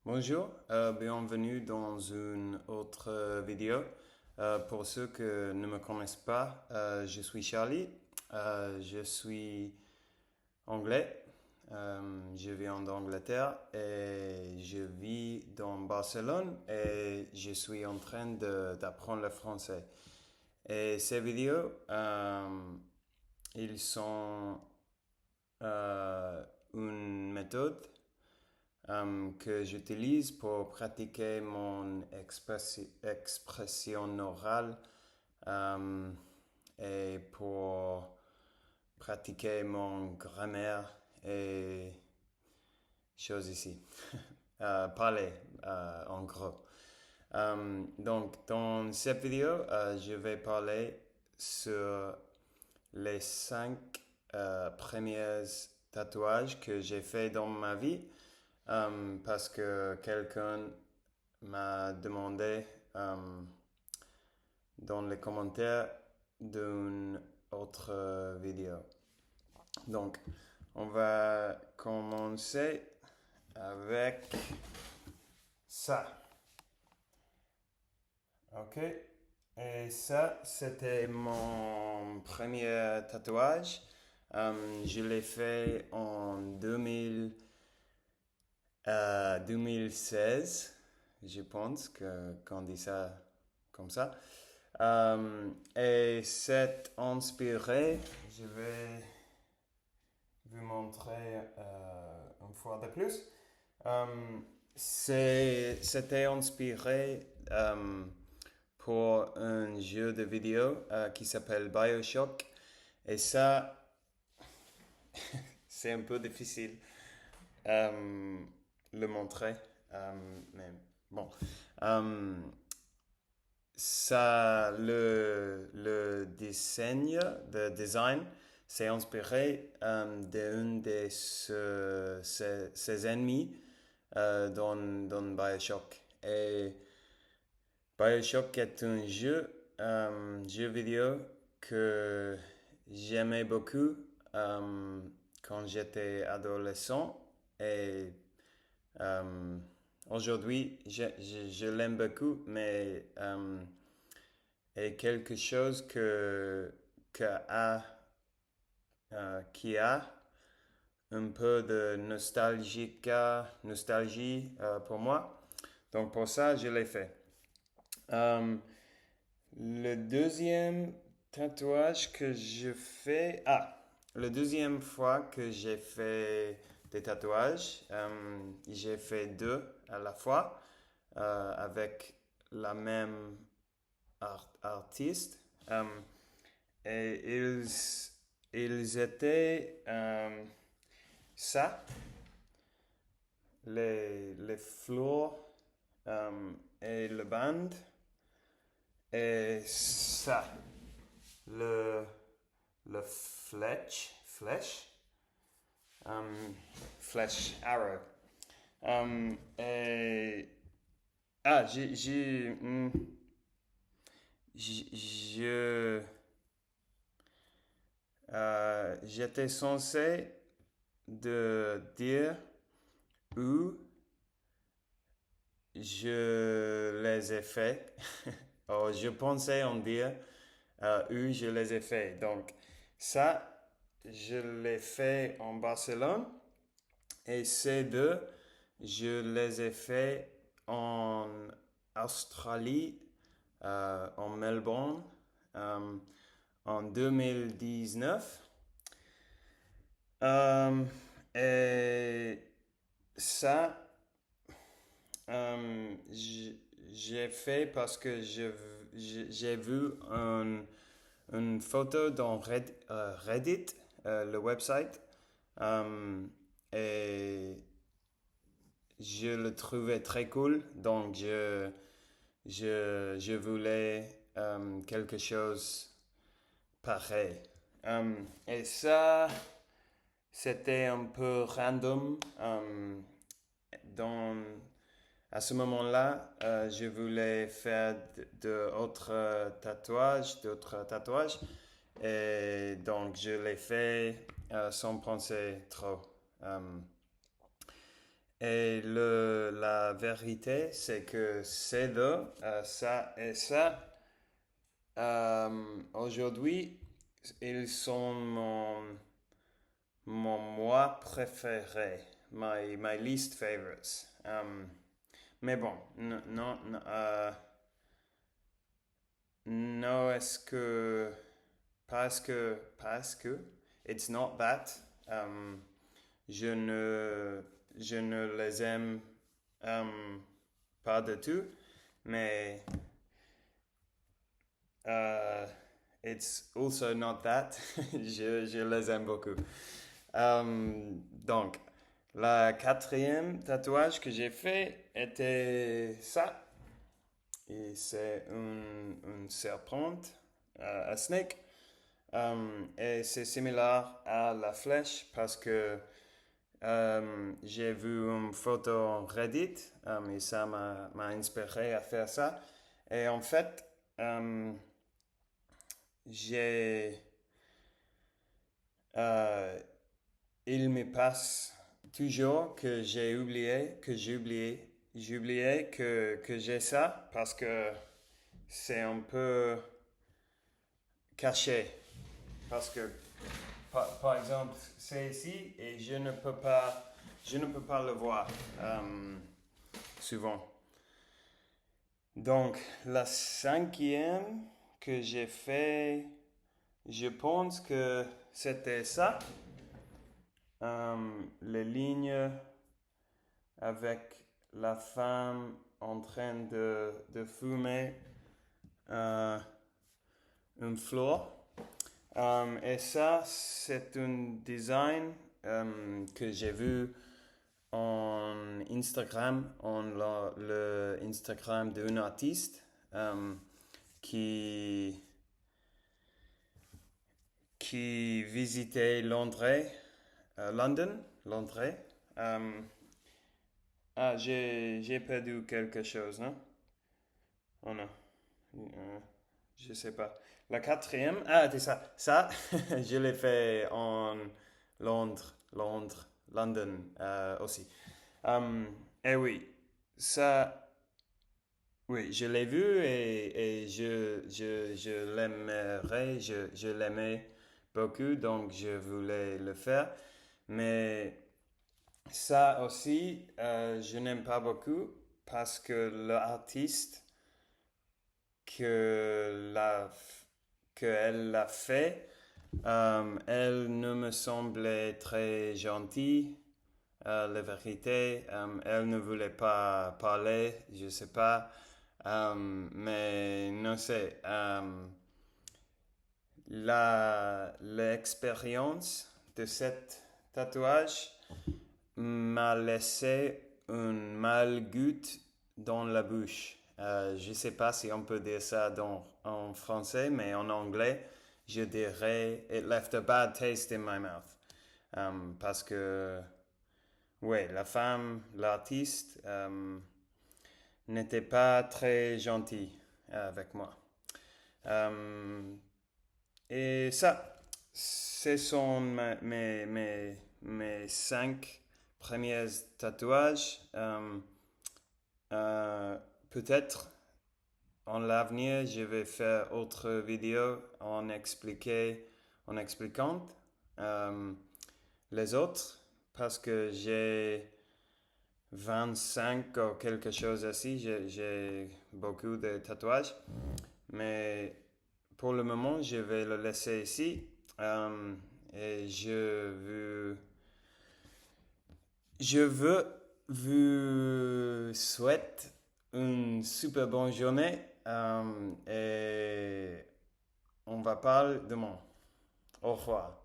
Bonjour, bienvenue dans une autre vidéo. Pour ceux qui ne me connaissent pas, je suis Charlie, je suis anglais, je viens d'Angleterre et je vis dans Barcelone et je suis en train d'apprendre le français. Et ces vidéos, ils sont une méthode que j'utilise pour pratiquer mon expression orale euh, et pour pratiquer mon grammaire et choses ici. Parler, en gros. Donc, dans cette vidéo, je vais parler sur les 5 premiers tatouages que j'ai fait dans ma vie parce que quelqu'un m'a demandé dans les commentaires d'une autre vidéo. Donc, on va commencer avec ça. Ok. Et ça, c'était mon premier tatouage. Je l'ai fait en 2016, je pense qu'on dit ça comme ça. Et c'est inspiré, je vais vous montrer une fois de plus. C'était inspiré pour un jeu de vidéo qui s'appelle BioShock. Et ça, c'est un peu difficile le montrer. Mais bon. Euh, Ça, le design, s'est inspiré d'un de ses ennemis dans BioShock. Et BioShock est un jeu vidéo que j'aimais beaucoup quand j'étais adolescent. Et euh, aujourd'hui, je l'aime beaucoup, mais est quelque chose qui a un peu de nostalgie pour moi. Donc pour ça, je l'ai fait. Euh, le deuxième tatouage que je fais... Ah, la deuxième fois que j'ai fait des tatouages, j'ai fait deux à la fois avec la même artiste. Et ils étaient ça, les fleurs et le band. Et ça, le, le flèche arrow. Et, ah, je, j'étais censé de dire où je les ai faits. Oh, je pensais en dire où je les ai faits. Donc, ça, je l'ai fait en Barcelone. Et ces deux, je les ai faits en Australie, en Melbourne, euh, en 2019. Euh, et ça, j'ai fait parce que j'ai vu une photo dans Reddit, le website, euh, et je le trouvais très cool. Donc je voulais quelque chose pareil. Et ça, c'était un peu random. Dans, à ce moment-là, je voulais faire d'autres tatouages. Et donc, je l'ai fait sans penser trop. Et la vérité, c'est que ça et ça, aujourd'hui, ils sont mon moi préféré, my least favorites. Mais bon, non, parce que, it's not that, je ne, je ne les aime pas du tout, mais uh, it's also not that, je les aime beaucoup. Donc, la quatrième tatouage que j'ai fait était ça. Et c'est une serpente, un snake. Et c'est similaire à la flèche parce que j'ai vu une photo en Reddit et ça m'a inspiré à faire ça. Et en fait, j'ai euh, il me passe toujours que j'ai oublié que j'ai ça parce que c'est un peu caché. Parce que, par exemple, c'est ici et je ne peux pas le voir souvent. Donc, la cinquième que j'ai fait, je pense que c'était ça. Les lignes avec la femme en train de fumer une fleur. Et ça, c'est un design que j'ai vu en Instagram, le Instagram d'un artiste qui, qui visitait Londres. Euh, j'ai perdu quelque chose, non? Oh non. Je sais pas. La quatrième, c'est ça. Ça, je l'ai fait en London aussi. Et oui, ça, oui, je l'ai vu et je l'aimerais, je l'aimais beaucoup, donc je voulais le faire. Mais ça aussi, je n'aime pas beaucoup parce que l'artiste que la, qu'elle l'a fait, elle ne me semblait très gentille. La vérité, elle ne voulait pas parler, je sais pas, mais non c'est l'expérience de cet tatouage m'a laissé un mal goût dans la bouche. Je ne sais pas si on peut dire ça en français, mais en anglais, je dirais It left a bad taste in my mouth. Parce que, ouais, la femme, l'artiste, n'était pas très gentille avec moi. Euh, et ça, ce sont mes cinq premiers tatouages. Peut-être en l'avenir, je vais faire autre vidéo en expliquant euh, les autres parce que j'ai 25 ou quelque chose ainsi. J'ai beaucoup de tatouages. Mais pour le moment, je vais le laisser ici. Et je veux vous souhaiter une super bonne journée. Et on va parler demain. Au revoir.